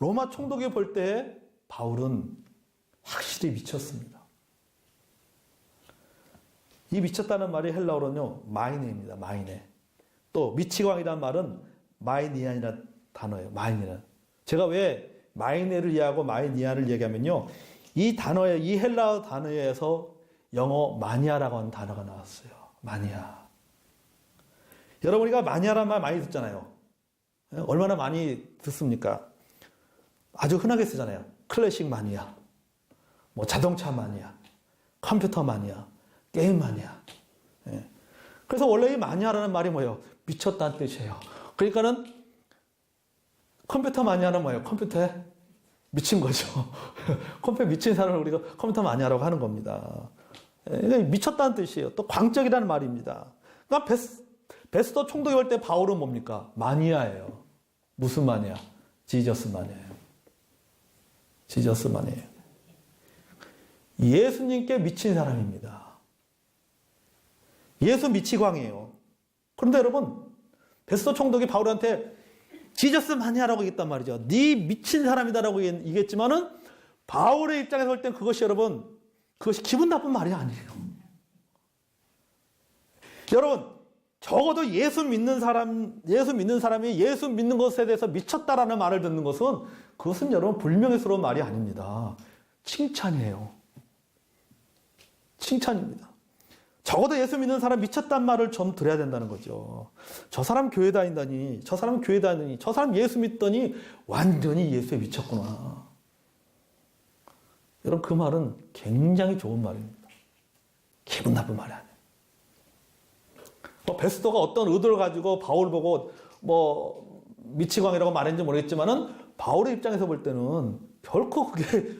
로마 총독이 볼 때 바울은 확실히 미쳤습니다. 이 미쳤다는 말이 헬라어로는요, 마이네입니다. 마이네. 또 미치광이라는 말은 마이니안이라는 단어예요. 마이니안. 제가 왜 마이네를 이해하고 마이니안을 얘기하면요, 이 단어에, 이 헬라어 단어에서 영어 마니아라고 하는 단어가 나왔어요. 마니아. 여러분, 우리가 마니아라는 말 많이 듣잖아요. 얼마나 많이 듣습니까? 아주 흔하게 쓰잖아요. 클래식 마니아, 뭐 자동차 마니아, 컴퓨터 마니아, 게임 마니아. 예. 그래서 원래 이 마니아라는 말이 뭐예요? 미쳤다는 뜻이에요. 그러니까는 컴퓨터 마니아는 뭐예요? 컴퓨터에 미친 거죠. 컴퓨터에 미친 사람을 우리가 컴퓨터 마니아라고 하는 겁니다. 예. 미쳤다는 뜻이에요. 또 광적이라는 말입니다. 그러니까 베스도 총독이 볼 때 바울은 뭡니까? 마니아예요. 무슨 마니아? 지저스 마니아예요. 지저스 마니아예요. 예수님께 미친 사람입니다. 예수 미치광이에요. 그런데 여러분, 베스도 총독이 바울한테 지저스 마니아라고 얘기했단 말이죠. 네 미친 사람이다라고 얘기했지만은 바울의 입장에서 볼 땐 그것이 여러분, 그것이 기분 나쁜 말이 아니에요. 여러분, 적어도 예수 믿는 사람이 예수 믿는 것에 대해서 미쳤다라는 말을 듣는 것은, 그것은 여러분 불명예스러운 말이 아닙니다. 칭찬이에요. 칭찬입니다. 적어도 예수 믿는 사람 미쳤단 말을 좀 들어야 된다는 거죠. 저 사람 교회 다닌다니, 저 사람 교회 다니니, 저 사람 예수 믿더니 완전히 예수에 미쳤구나. 여러분, 그 말은 굉장히 좋은 말입니다. 기분 나쁜 말이 아니에요. 베스도가 어떤 의도를 가지고 바울 보고 뭐 미치광이라고 말했는지 모르겠지만은 바울의 입장에서 볼 때는 결코 그게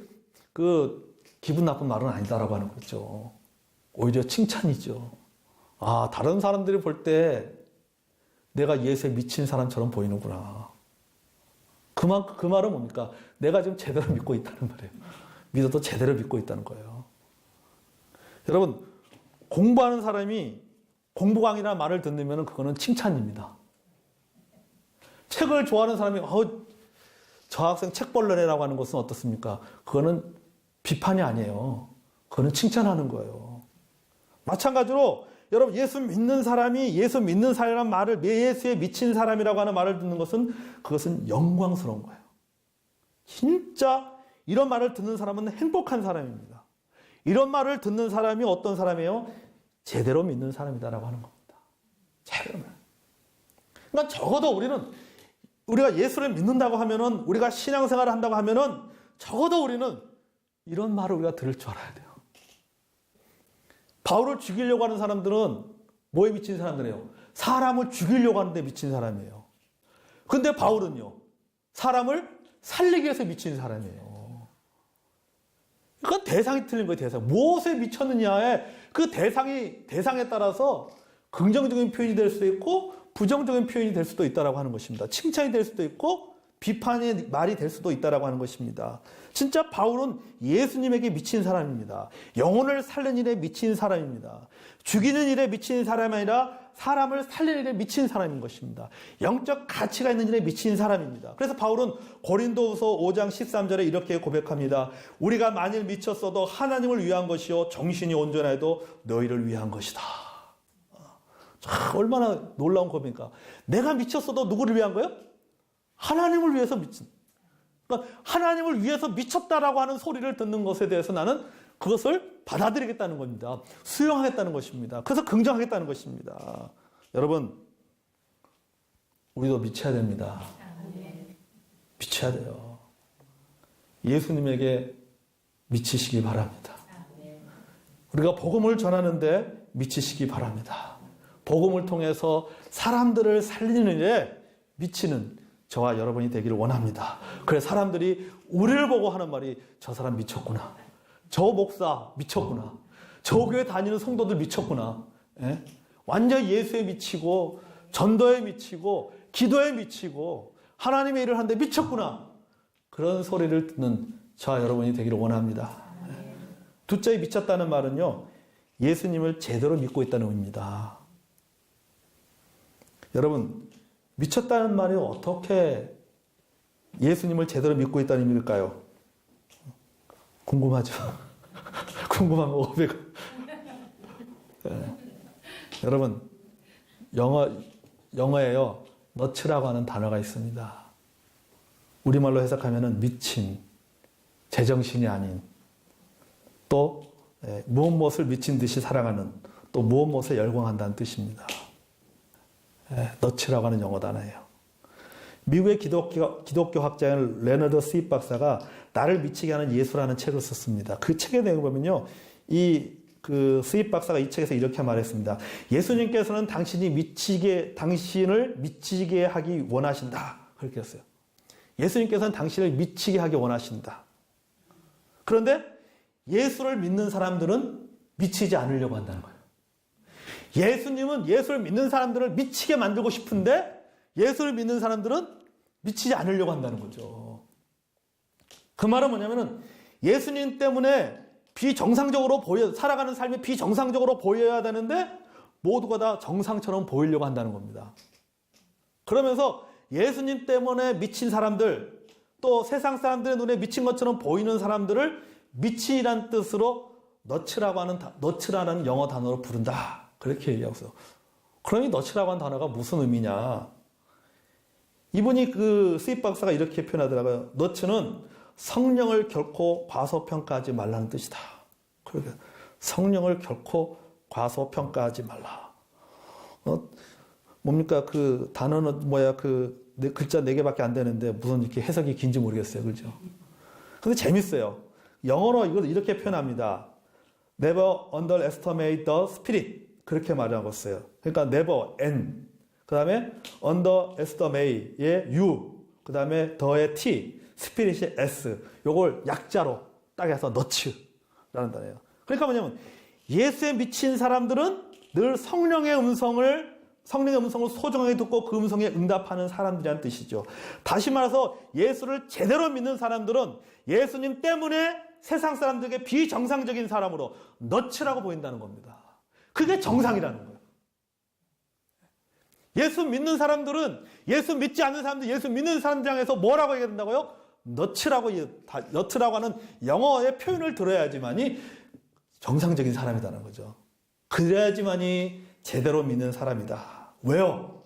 그 기분 나쁜 말은 아니다라고 하는 거죠. 오히려 칭찬이죠. 아, 다른 사람들이 볼 때 내가 예수에 미친 사람처럼 보이는구나. 그 말은 뭡니까? 내가 지금 제대로 믿고 있다는 말이에요. 믿어도 제대로 믿고 있다는 거예요. 여러분, 공부하는 사람이 공부강이라는 말을 듣는 그거는 칭찬입니다. 책을 좋아하는 사람이 저 학생 책벌레라고 하는 것은 어떻습니까? 그거는 비판이 아니에요. 그거는 칭찬하는 거예요. 마찬가지로 여러분, 예수 믿는 사람이 예수 믿는 사람이라는 말을, 예수에 미친 사람이라고 하는 말을 듣는 것은, 그것은 영광스러운 거예요. 진짜 이런 말을 듣는 사람은 행복한 사람입니다. 이런 말을 듣는 사람이 어떤 사람이에요? 제대로 믿는 사람이다라고 하는 겁니다. 제대로. 그러니까 적어도 우리가 예수를 믿는다고 하면은, 우리가 신앙생활을 한다고 하면은, 적어도 우리는 이런 말을 우리가 들을 줄 알아야 돼요. 바울을 죽이려고 하는 사람들은 뭐에 미친 사람들이에요? 사람을 죽이려고 하는데 미친 사람이에요. 근데 바울은요, 사람을 살리기 위해서 미친 사람이에요. 그건 대상이 틀린 거예요, 대상. 무엇에 미쳤느냐에 그 대상에 따라서 긍정적인 표현이 될 수도 있고, 부정적인 표현이 될 수도 있다라고 하는 것입니다. 칭찬이 될 수도 있고, 비판의 말이 될 수도 있다라고 하는 것입니다. 진짜 바울은 예수님에게 미친 사람입니다. 영혼을 살리는 일에 미친 사람입니다. 죽이는 일에 미친 사람이 아니라 사람을 살리는 일에 미친 사람인 것입니다. 영적 가치가 있는 일에 미친 사람입니다. 그래서 바울은 고린도후서 5장 13절에 이렇게 고백합니다. 우리가 만일 미쳤어도 하나님을 위한 것이요 정신이 온전해도 너희를 위한 것이다. 얼마나 놀라운 고백입니까? 내가 미쳤어도 누구를 위한 거예요? 하나님을 위해서 미친. 그러니까 하나님을 위해서 미쳤다라고 하는 소리를 듣는 것에 대해서 나는 그것을 받아들이겠다는 겁니다. 수용하겠다는 것입니다. 그래서 긍정하겠다는 것입니다. 여러분, 우리도 미쳐야 됩니다. 미쳐야 돼요. 예수님에게 미치시기 바랍니다. 우리가 복음을 전하는데 미치시기 바랍니다. 복음을 통해서 사람들을 살리는 일에 미치는 저와 여러분이 되기를 원합니다. 그래서 사람들이 우리를 보고 하는 말이, 저 사람 미쳤구나. 저 목사 미쳤구나. 저 교회 다니는 성도들 미쳤구나. 예? 완전 예수에 미치고, 전도에 미치고, 기도에 미치고, 하나님의 일을 하는데 미쳤구나. 그런 소리를 듣는 저와 여러분이 되기를 원합니다. 예? 둘째에 미쳤다는 말은요, 예수님을 제대로 믿고 있다는 의미입니다. 여러분, 미쳤다는 말이 어떻게 예수님을 제대로 믿고 있다는 의미일까요? 궁금하죠? 궁금한 거 500원. 네. 여러분, 영어에요. 너츠라고 하는 단어가 있습니다. 우리말로 해석하면은 미친, 제정신이 아닌, 또 무엇을 미친 듯이 사랑하는, 또 무엇에 열광한다는 뜻입니다. 너츠라고 하는 영어 단어예요. 미국의 기독교 학자인 레너드 스윗 박사가 나를 미치게 하는 예수라는 책을 썼습니다. 그 책의 내용을 보면요, 스윗 박사가 이 책에서 이렇게 말했습니다. 예수님께서는 당신을 미치게 하기 원하신다. 그렇게 했어요. 예수님께서는 당신을 미치게 하기 원하신다. 그런데 예수를 믿는 사람들은 미치지 않으려고 한다는 거예요. 예수님은 예수를 믿는 사람들을 미치게 만들고 싶은데 예수를 믿는 사람들은 미치지 않으려고 한다는 거죠. 그 말은 뭐냐면은 예수님 때문에 살아가는 삶이 비정상적으로 보여야 되는데 모두가 다 정상처럼 보이려고 한다는 겁니다. 그러면서 예수님 때문에 미친 사람들, 또 세상 사람들의 눈에 미친 것처럼 보이는 사람들을 미친이란 뜻으로 너츠라는 영어 단어로 부른다. 그렇게 얘기하고 있어요. 그러니 너츠라고 하는 단어가 무슨 의미냐? 이분이 스윗 박사가 이렇게 표현하더라고요. 너츠는 성령을 결코 과소평가하지 말라는 뜻이다. 그러게 성령을 결코 과소평가하지 말라. 뭡니까? 그 단어는 뭐야? 글자 4개밖에 안 되는데 무슨 이렇게 해석이 긴지 모르겠어요. 그죠? 근데 재밌어요. 영어로 이걸 이렇게 표현합니다. Never underestimate the spirit. 그렇게 말하고 있어요. 그러니까 never, n. 그 다음에 underestimate의 u. 그 다음에 the의 t. spirit의 s. 요걸 약자로 딱 해서 너츠라는 단어예요. 그러니까 뭐냐면 예수에 미친 사람들은 늘 성령의 음성을 소중하게 듣고 그 음성에 응답하는 사람들이라는 뜻이죠. 다시 말해서 예수를 제대로 믿는 사람들은 예수님 때문에 세상 사람들에게 비정상적인 사람으로 너츠라고 보인다는 겁니다. 그게 정상이라는 거예요. 예수 믿는 사람들은 예수 믿지 않는 사람들, 예수 믿는 사람들 향해서 뭐라고 얘기해야 된다고요? 너츠라고 하는 영어의 표현을 들어야지만이 정상적인 사람이라는 거죠. 그래야지만이 제대로 믿는 사람이다. 왜요?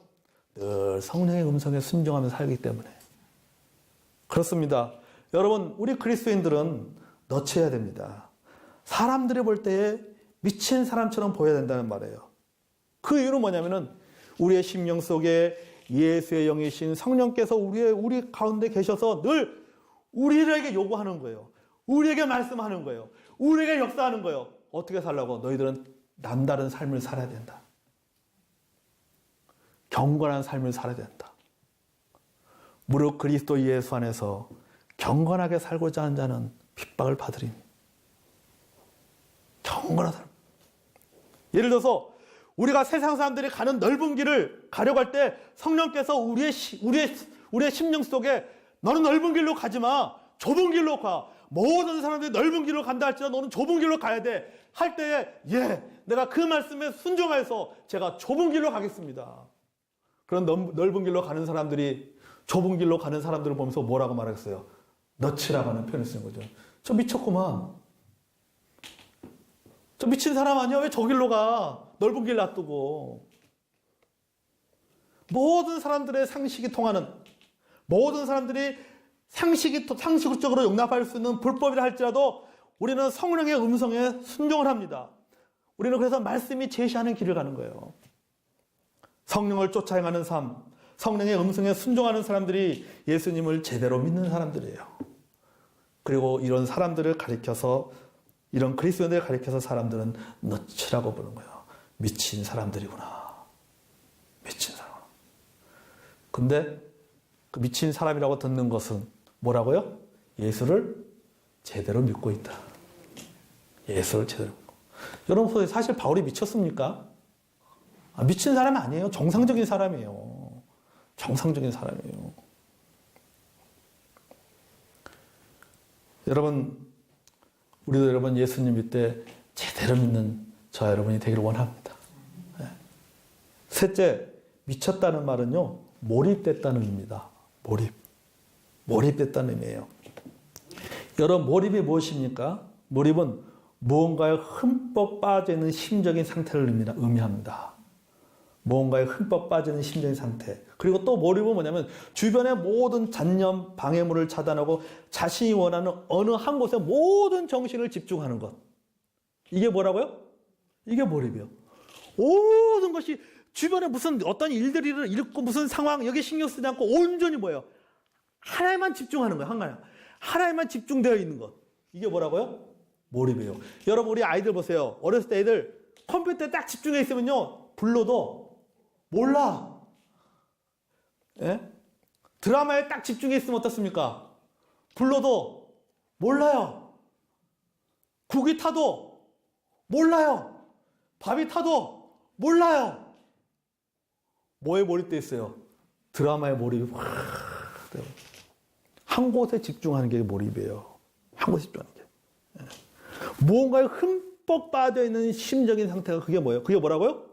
늘 성령의 음성에 순종하며 살기 때문에. 그렇습니다. 여러분, 우리 그리스도인들은 너츠해야 됩니다. 사람들이 볼 때에 미친 사람처럼 보여야 된다는 말이에요. 그 이유는 뭐냐면은 우리의 심령 속에 예수의 영이신 성령께서 우리 가운데 계셔서 늘 우리에게 요구하는 거예요. 우리에게 말씀하는 거예요. 우리에게 역사하는 거예요. 어떻게 살라고? 너희들은 남다른 삶을 살아야 된다. 경건한 삶을 살아야 된다. 무릇 그리스도 예수 안에서 경건하게 살고자 하는 자는 핍박을 받으리니. 경건한 삶. 예를 들어서 우리가 세상 사람들이 가는 넓은 길을 가려고 할 때 성령께서 우리의 심령 속에 너는 넓은 길로 가지 마. 좁은 길로 가. 모든 사람들이 넓은 길로 간다 할지라도 너는 좁은 길로 가야 돼. 할 때에 내가 그 말씀에 순종해서 제가 좁은 길로 가겠습니다. 그런 넓은 길로 가는 사람들이 좁은 길로 가는 사람들을 보면서 뭐라고 말하겠어요? 너츠라고 하는 표현을 쓰는 거죠. 저 미쳤구만. 저 미친 사람 아니야? 왜 저 길로 가? 넓은 길 놔두고. 모든 사람들의 상식이 통하는, 모든 사람들이 상식적으로 용납할 수 있는 불법이라 할지라도 우리는 성령의 음성에 순종을 합니다. 우리는 그래서 말씀이 제시하는 길을 가는 거예요. 성령을 쫓아 행하는 삶, 성령의 음성에 순종하는 사람들이 예수님을 제대로 믿는 사람들이에요. 그리고 이런 사람들을 가리켜서, 이런 그리스도인들을 가리켜서 사람들은 너츠라고 부르는 거예요. 미친 사람들이구나. 미친 사람. 근데 그 미친 사람이라고 듣는 것은 뭐라고요? 예수를 제대로 믿고 있다. 예수를 제대로 믿고. 여러분, 사실 바울이 미쳤습니까? 미친 사람이 아니에요. 정상적인 사람이에요. 정상적인 사람이에요. 여러분, 우리도 여러분 예수님 믿때 제대로 믿는 저와 여러분이 되기를 원합니다. 셋째, 미쳤다는 말은요, 몰입됐다는 의미입니다. 몰입. 몰입됐다는 의미예요. 여러분, 몰입이 무엇입니까? 몰입은 무언가에 흠뻑 빠져있는 심적인 상태를 의미합니다. 무언가에 흠뻑 빠지는 심적인 상태. 그리고 또 몰입은 뭐냐면 주변의 모든 잡념, 방해물을 차단하고 자신이 원하는 어느 한 곳에 모든 정신을 집중하는 것. 이게 뭐라고요? 이게 몰입이요. 모든 것이 주변에 무슨 어떤 일들이 일고 무슨 상황 여기 신경 쓰지 않고 온전히 뭐예요? 하나에만 집중하는 거예요. 하나에만 집중되어 있는 것. 이게 뭐라고요? 몰입이에요. 여러분, 우리 아이들 보세요. 어렸을 때 애들 컴퓨터에 딱 집중해 있으면요, 불러도 몰라. 예? 드라마에 딱 집중해 있으면 어떻습니까? 불러도 몰라요. 국이 타도 몰라요. 밥이 타도 몰라요. 뭐에 몰입돼 있어요? 드라마에 몰입이 확 돼요. 한 곳에 집중하는 게 몰입이에요. 한 곳에 집중하는 게. 예. 무언가에 흠뻑 빠져있는 심적인 상태가 그게 뭐예요? 그게 뭐라고요?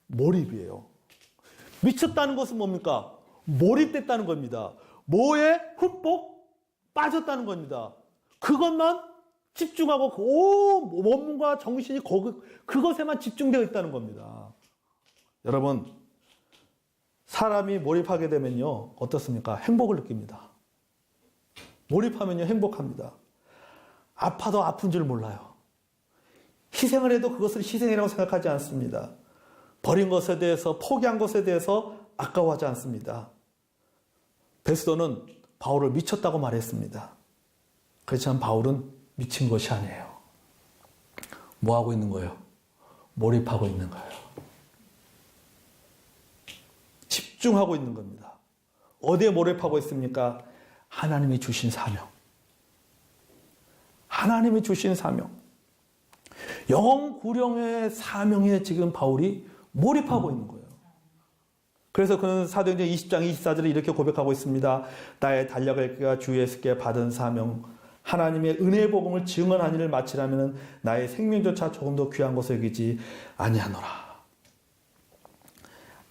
몰입이에요. 미쳤다는 것은 뭡니까? 몰입됐다는 겁니다. 뭐에 흠뻑 빠졌다는 겁니다. 그것만 집중하고 온 몸과 정신이 그것에만 집중되어 있다는 겁니다. 여러분, 사람이 몰입하게 되면요, 어떻습니까? 행복을 느낍니다. 몰입하면요, 행복합니다. 아파도 아픈 줄 몰라요. 희생을 해도 그것을 희생이라고 생각하지 않습니다. 버린 것에 대해서, 포기한 것에 대해서 아까워하지 않습니다. 베스도는 바울을 미쳤다고 말했습니다. 그렇지만 바울은 미친 것이 아니에요. 뭐 하고 있는 거예요? 몰입하고 있는 거예요. 집중하고 있는 겁니다. 어디에 몰입하고 있습니까? 하나님이 주신 사명. 하나님이 주신 사명. 영혼 구령의 사명에 지금 바울이 몰입하고 있는 거예요. 그래서 그는 사도행전 20장 24절에 이렇게 고백하고 있습니다. 나의 달려갈 길과 주 예수께 받은 사명, 하나님의 은혜의 복음을 증언한 일을 마치려면 나의 생명조차 조금 더 귀한 것을 여기지 아니하노라.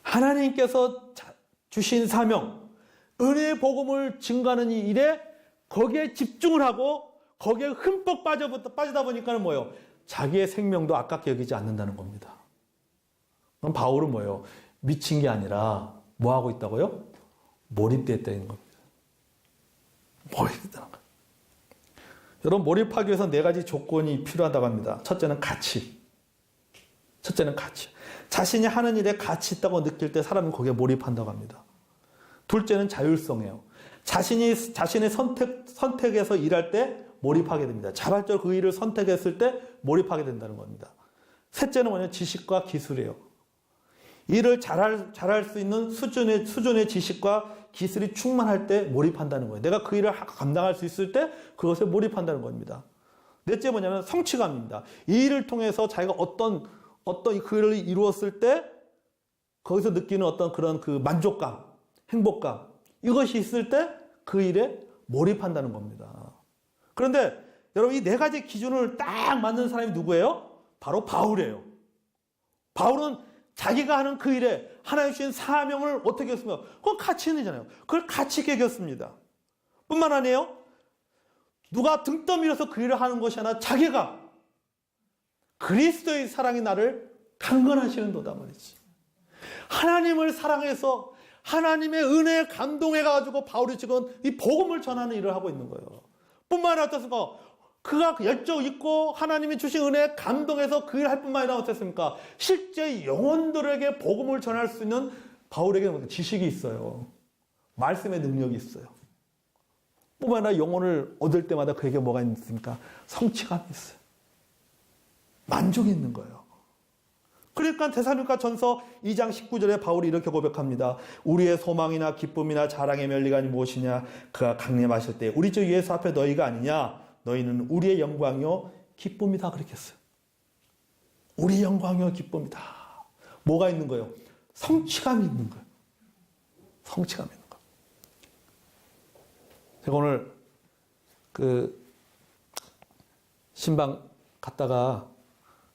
하나님께서 주신 사명, 은혜의 복음을 증거하는 이 일에 거기에 집중을 하고 거기에 흠뻑 빠지다 보니까 뭐예요? 자기의 생명도 아깝게 여기지 않는다는 겁니다. 그럼 바울은 뭐예요? 미친 게 아니라 뭐 하고 있다고요? 몰입됐다는 겁니다. 몰입됐다는 거예요. 여러분, 몰입하기 위해서 네 가지 조건이 필요하다고 합니다. 첫째는 가치. 첫째는 가치. 자신이 하는 일에 가치 있다고 느낄 때 사람은 거기에 몰입한다고 합니다. 둘째는 자율성이에요. 자신의 선택에서 일할 때 몰입하게 됩니다. 자발적으로 그 일을 선택했을 때 몰입하게 된다는 겁니다. 셋째는 뭐냐? 지식과 기술이에요. 일을 잘할 수 있는 수준의 지식과 기술이 충만할 때 몰입한다는 거예요. 내가 그 일을 감당할 수 있을 때 그것에 몰입한다는 겁니다. 넷째 뭐냐면 성취감입니다. 이 일을 통해서 자기가 어떤 그 일을 이루었을 때 거기서 느끼는 어떤 그런 그 만족감, 행복감, 이것이 있을 때 그 일에 몰입한다는 겁니다. 그런데 여러분, 이 네 가지 기준을 딱 맞는 사람이 누구예요? 바로 바울이에요. 바울은 자기가 하는 그 일에 하나님 주신 사명을 어떻게 했습니까? 그건 가치 있는 일이잖아요. 그걸 가치 있게 여겼습니다. 뿐만 아니에요. 누가 등 떠밀어서 그 일을 하는 것이 아니라 자기가 그리스도의 사랑이 나를 강건하시는도다 말이지. 하나님을 사랑해서 하나님의 은혜에 감동해가지고 바울이 지금 이 복음을 전하는 일을 하고 있는 거예요. 뿐만 아니라 어떻습니까? 그가 열정 있고 하나님이 주신 은혜에 감동해서 그 일을 할 뿐만 아니라 어떻습니까? 실제 영혼들에게 복음을 전할 수 있는 바울에게는 지식이 있어요. 말씀의 능력이 있어요. 뿐만 아니라 영혼을 얻을 때마다 그에게 뭐가 있습니까? 성취감이 있어요. 만족이 있는 거예요. 그러니까 데살로니가 전서 2장 19절에 바울이 이렇게 고백합니다. 우리의 소망이나 기쁨이나 자랑의 멸리가 무엇이냐? 그가 강림하실 때 우리 주 예수 앞에 너희가 아니냐? 너희는 우리의 영광이요 기쁨이다. 그렇게 했어요. 우리의 영광이요 기쁨이다. 뭐가 있는 거예요? 성취감이 있는 거예요. 성취감이 있는 거예요. 제가 오늘 그 신방 갔다가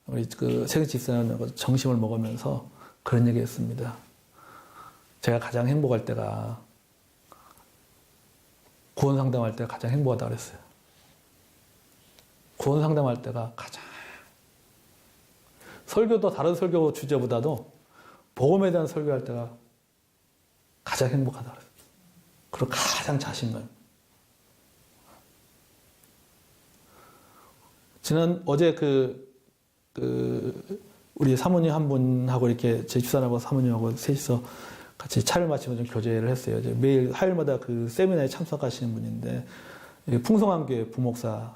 우리 그 세계 집사님하고 점심을 먹으면서 그런 얘기 했습니다. 제가 가장 행복할 때가 구원 상담할 때가 가장 행복하다고 그랬어요. 구원 상담할 때가 가장. 설교도 다른 설교 주제보다도 복음에 대한 설교할 때가 가장 행복하다고 그랬어요. 그리고 가장 자신감. 어제 우리 사모님 한 분하고 이렇게 제 집사람하고 사모님하고 셋이서 같이 차를 마시고 좀 교제를 했어요. 이제 매일 화요일마다 그 세미나에 참석하시는 분인데, 풍성한 교회 부목사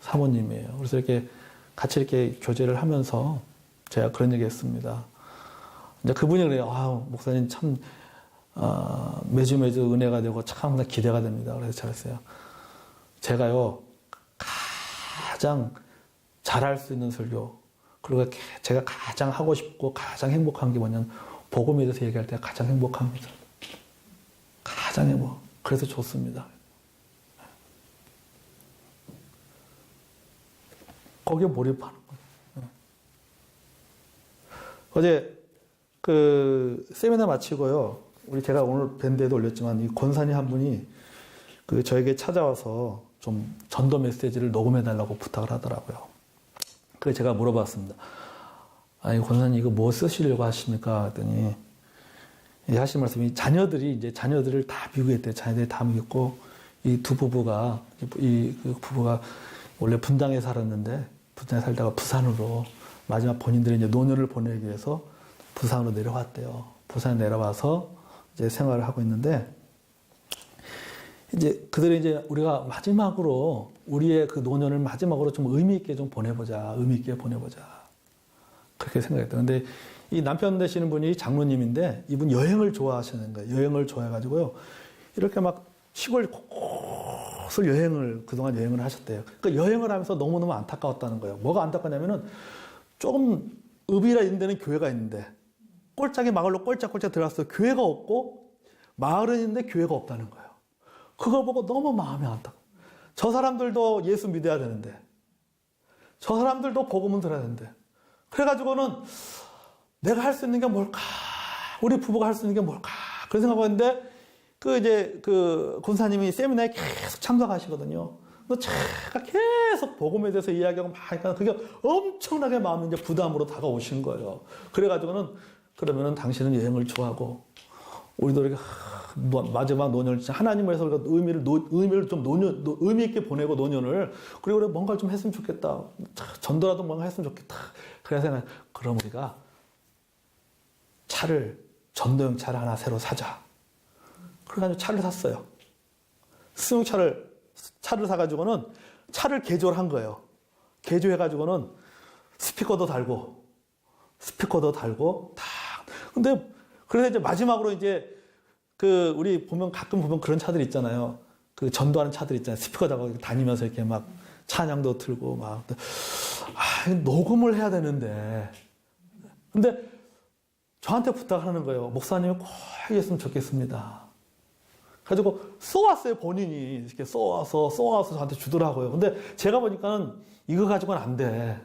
사모님이에요. 그래서 이렇게 같이 이렇게 교제를 하면서 제가 그런 얘기 했습니다. 이제 그분이 그래요. 목사님 참, 매주 은혜가 되고 참 기대가 됩니다. 그래서 잘했어요. 제가요, 가장 잘할 수 있는 설교, 그리고 제가 가장 하고 싶고 가장 행복한 게 뭐냐면 복음에 대해서 얘기할 때가 가장 행복합니다. 가장 행복. 그래서 좋습니다. 거기에 몰입하는 거예요. 어제 세미나 마치고요. 제가 오늘 밴드에도 올렸지만 이 권사님 한 분이 저에게 찾아와서 좀 전도 메시지를 녹음해 달라고 부탁을 하더라고요. 그래서 제가 물어봤습니다. 아니, 권사님 이거 뭐 쓰시려고 하십니까? 그랬더니 하신 말씀이 자녀들을 다 미국에 있대요. 자녀들이 다 미국 있고 이 두 부부가 부부가 원래 분당에 살았는데 분당에 살다가 부산으로 마지막 본인들이 이제 노년을 보내기 위해서 부산으로 내려왔대요. 부산에 내려와서 이제 생활을 하고 있는데 이제 그들이 이제 우리가 마지막으로 우리의 그 노년을 마지막으로 좀 의미 있게 좀 보내보자. 의미 있게 보내보자. 그렇게 생각했다. 근데 이 남편 되시는 분이 장로님인데 이분 여행을 좋아하시는 거예요. 여행을 좋아해가지고요. 이렇게 막 시골 곳곳을 그동안 여행을 하셨대요. 그러니까 여행을 하면서 너무너무 안타까웠다는 거예요. 뭐가 안타깝냐면은 조금 읍이라 이런 데는 교회가 있는데 꼴짝이 마을로 꼴짝꼴짝 들어갔어요. 교회가 없고 마을은 있는데 교회가 없다는 거예요. 그걸 보고 너무 마음이 안타까워. 저 사람들도 예수 믿어야 되는데 저 사람들도 복음은 들어야 되는데 그래가지고는 내가 할 수 있는 게 뭘까? 우리 부부가 할 수 있는 게 뭘까? 그런 생각하고 있는데 권사님이 세미나에 계속 참석하시거든요. 제가 계속 복음에 대해서 이야기하고 막 하니까 그게 엄청나게 마음이 이제 부담으로 다가오신 거예요. 그래가지고는 그러면은 당신은 여행을 좋아하고 우리도 이렇게 마지막 노년을 하나님을 해서 우리가 의미를 좀 의미 있게 보내고 노년을 그리고 우리가 뭔가를 좀 했으면 좋겠다. 전도라도 뭔가 했으면 좋겠다. 그래서 그럼 우리가 전도용 차를 하나 새로 사자. 그래가지고 차를 샀어요. 승용차를 사가지고는 차를 개조를 한 거예요. 개조해가지고는 스피커도 달고 근데 그래서 이제 마지막으로 이제 우리 가끔 보면 그런 차들 있잖아요. 전도하는 차들 있잖아요. 스피커 달고 다니면서 이렇게 막 찬양도 틀고 막. 녹음을 해야 되는데. 근데 저한테 부탁하는 거예요. 목사님 꼭 해줬으면 좋겠습니다. 그래가지고 써왔어요. 본인이 이렇게 써와서 저한테 주더라고요. 근데 제가 보니까는 이거 가지고는 안 돼.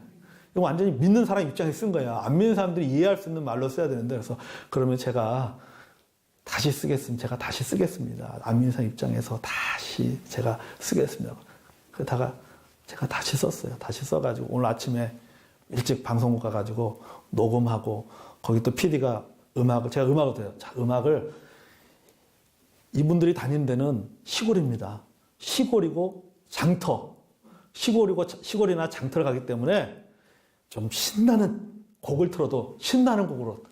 이거 완전히 믿는 사람 입장에 쓴 거야. 안 믿는 사람들이 이해할 수 있는 말로 써야 되는데 그래서 그러면 제가 다시 쓰겠습니다. 안 믿는 사람 입장에서 다시 제가 쓰겠습니다. 그러다가 제가 다시 썼어요. 다시 써가지고 오늘 아침에 일찍 방송국 가가지고 녹음하고 거기 또 PD가 제가 음악을 돼요. 자, 음악을 이분들이 다니는 데는 시골입니다. 시골이고 시골이나 장터를 가기 때문에 좀 신나는 곡을 틀어도 신나는 곡으로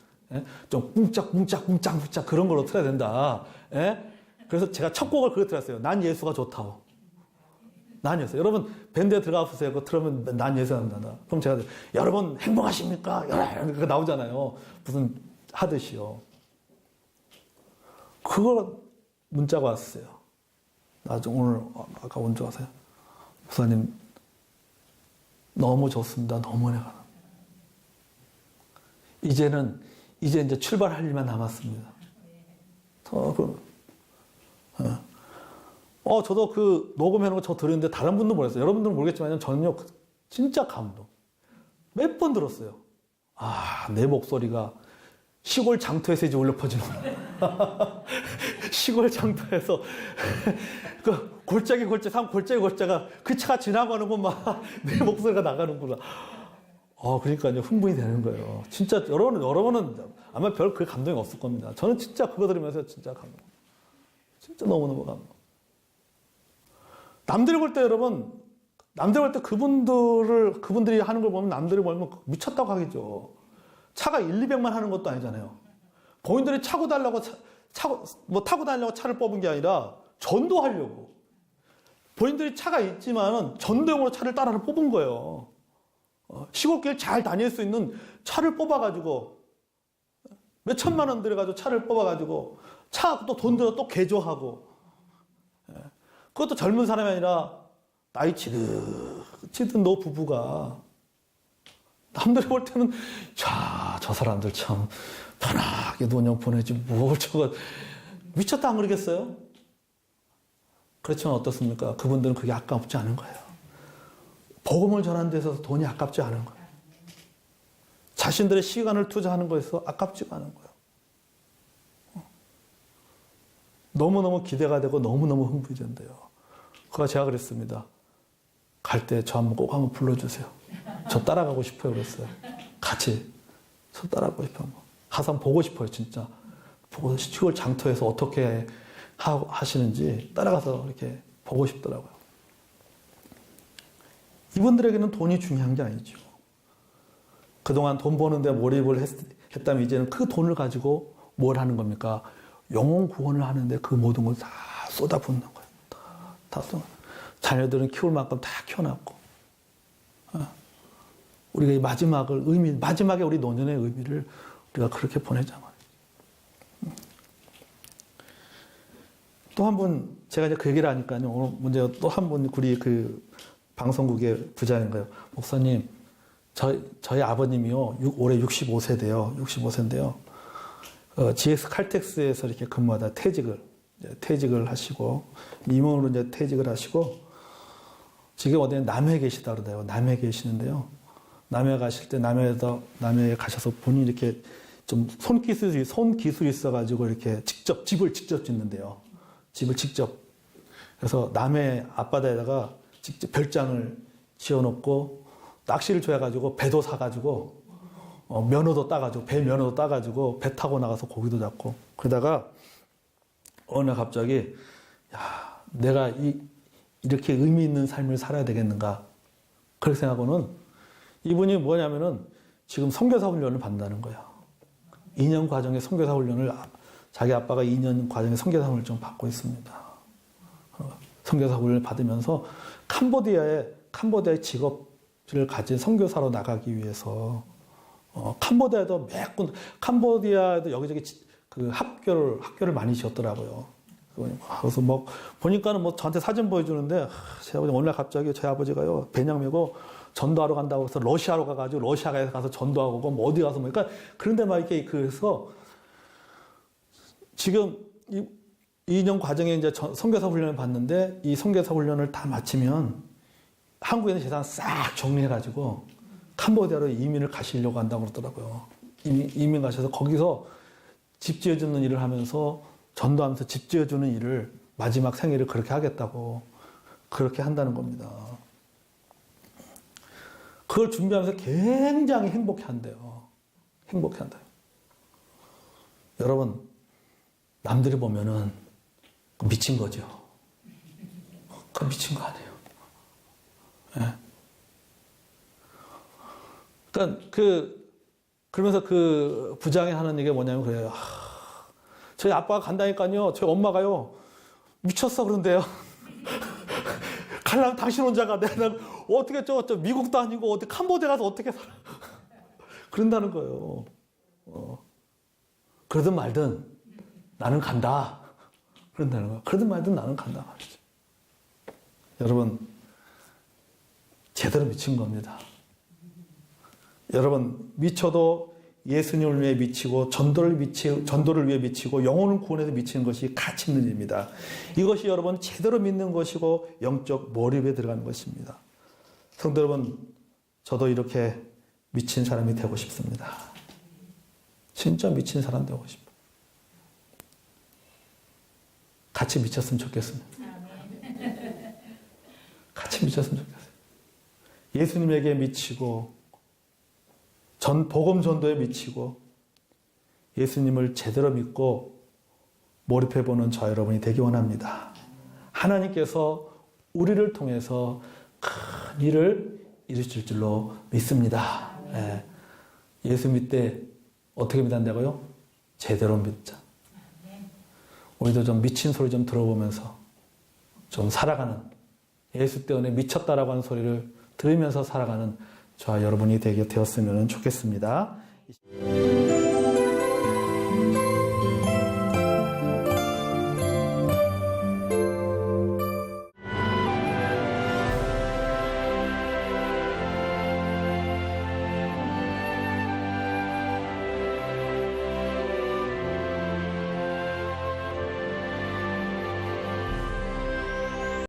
좀 뭉짝뭉짝 그런 걸로 틀어야 된다. 그래서 제가 첫 곡을 그렇게 틀었어요. 난 예수가 좋다고. 난 예수. 여러분 밴드에 들어가 보세요. 그거 틀으면 난 예수가 난다. 그럼 제가 여러분 행복하십니까? 그거 나오잖아요. 무슨 하듯이요. 그거 문자가 왔어요. 나중에 오늘 아까 온 줄 아세요? 목사님 너무 좋습니다. 너무 은혜가. 이제 출발할 일만 남았습니다. 저도 녹음해놓은 거 저 들었는데 다른 분도 모르겠어요. 여러분들은 모르겠지만 저는요 진짜 감동. 몇 번 들었어요. 내 목소리가 시골 장터에서 이제 울려 퍼지는구나. 시골 장터에서 그 골짜기 골짜가 그 차가 지나가는 것만 내 목소리가 나가는구나. 그러니까요, 흥분이 되는 거예요. 진짜 여러분은 아마 별 그 감동이 없을 겁니다. 저는 진짜 그거 들으면서 진짜 너무너무 감동. 남들이 볼 때 여러분, 그분들이 하는 걸 보면 남들이 보면 미쳤다고 하겠죠. 차가 1,200만 하는 것도 아니잖아요. 본인들이 타고 다니려고 차를 뽑은 게 아니라 전도하려고. 본인들이 차가 있지만은 전도용으로 차를 따라서 뽑은 거예요. 시골길 잘 다닐 수 있는 차를 뽑아가지고 몇 천만 원 들여가지고 차를 뽑아가지고 차 또 돈 들여 또 개조하고, 그것도 젊은 사람이 아니라 나이 지든 노 부부가 남들이 볼 때는 저 사람들 참 편하게 노년 보내지 뭘 저거 미쳤다 안 그러겠어요? 그렇지만 어떻습니까? 그분들은 그게 아깝지 않은 거예요. 복음을 전하는 데 있어서 돈이 아깝지 않은 거예요. 자신들의 시간을 투자하는 거에서 아깝지가 않은 거예요. 너무너무 기대가 되고 너무너무 흥분이 된대요. 그가 제가 그랬습니다. 갈 때 저 꼭 한번 불러주세요. 저 따라가고 싶어요. 그랬어요. 같이 저 따라가고 싶어요. 가서 보고 싶어요. 진짜 보고 시골 장터에서 어떻게 하시는지 따라가서 이렇게 보고 싶더라고요. 이분들에게는 돈이 중요한 게 아니죠. 그동안 돈 버는데 몰입을 했다면 이제는 그 돈을 가지고 뭘 하는 겁니까? 영혼 구원을 하는데 그 모든 걸 다 쏟아붓는 거예요. 다 쏟아. 자녀들은 키울 만큼 다 키워놨고, 우리가 이 마지막에 우리 노년의 의미를 우리가 그렇게 보내자 말이에요. 또 한 분, 제가 이제 그 얘기를 하니까요. 오늘 문제 또 한 분, 우리 그 방송국의 부자인가요? 목사님, 저희 아버님이요, 올해 65세인데요. GX 칼텍스에서 이렇게 근무하다 퇴직을 하시고, 임원으로 이제 퇴직을 하시고, 지금 어디에 남해에 계시다 그러대요. 남해에 계시는데요. 남해 가실 때 남해에 가셔서 본인이 이렇게 좀 손기술이 있어가지고 이렇게 집을 직접 짓는데요. 집을 직접. 그래서 남해 앞바다에다가 직접 별장을 지어놓고 낚시를 좋아해가지고 배도 사가지고 면허도 따가지고 배 면허도 따가지고 배 타고 나가서 고기도 잡고 그러다가 어느 날 갑자기 내가 이렇게 의미 있는 삶을 살아야 되겠는가 그렇게 생각하고는 이분이 뭐냐면은 지금 선교사 훈련을 받는다는 거예요. 2년 과정의 선교사 훈련을 자기 아빠가 2년 과정의 선교사 훈련을 좀 받고 있습니다. 선교사 훈련을 받으면서 캄보디아의 직업을 가진 선교사로 나가기 위해서 캄보디아에도 여기저기 그 학교를 많이 지었더라고요. 그래서 보니까는 저한테 사진 보여주는데 제 아버지 오늘 갑자기 제 아버지가요 배낭 메고 전도하러 간다고 해서 러시아로 가가지고 러시아에 가서 전도하고 어디 가서 그러니까 그런데 막 이렇게 그래서 지금 2년 과정에 이제 선교사 훈련을 받는데 이 선교사 훈련을 다 마치면 한국에 있는 재산 싹 정리해가지고 캄보디아로 이민을 가시려고 한다고 그러더라고요. 이민 가셔서 거기서 집 지어주는 일을 하면서 전도하면서 집 지어주는 일을 마지막 생애를 그렇게 하겠다고 그렇게 한다는 겁니다. 그걸 준비하면서 굉장히 행복해한대요. 여러분 남들이 보면은 미친 거죠. 그 미친 거 아니에요. 네. 그러니까 그러면서 그 부장이 하는 얘기가 뭐냐면 그래요. 저희 아빠가 간다니까요. 저희 엄마가요. 미쳤어 그런데요. 가려면 당신 혼자 가. 내가 어떻게 저 미국도 아니고 어디 캄보디아 가서 어떻게 살아. 그런다는 거예요. 그러든 말든 나는 간다. 그런다는 거예요. 그러든 말든 나는 간다 말이죠. 여러분 제대로 미친 겁니다. 여러분 미쳐도 예수님을 위해 미치고 전도를 위해 미치고 영혼을 구원해서 미치는 것이 가치 있는 일입니다. 이것이 여러분 제대로 믿는 것이고 영적 몰입에 들어가는 것입니다. 성도 여러분 저도 이렇게 미친 사람이 되고 싶습니다. 진짜 미친 사람 되고 싶어요. 같이 미쳤으면 좋겠습니다. 같이 미쳤으면 좋겠어요. 예수님에게 미치고 복음 전도에 미치고 예수님을 제대로 믿고 몰입해보는 저 여러분이 되기 원합니다. 하나님께서 우리를 통해서 큰 일을 이루실 줄로 믿습니다. 예. 예수 믿되 어떻게 믿는다고요? 제대로 믿자. 우리도 좀 미친 소리 좀 들어보면서 좀 살아가는, 예수 때문에 미쳤다라고 하는 소리를 들으면서 살아가는 저와 여러분이 되게 되었으면 좋겠습니다.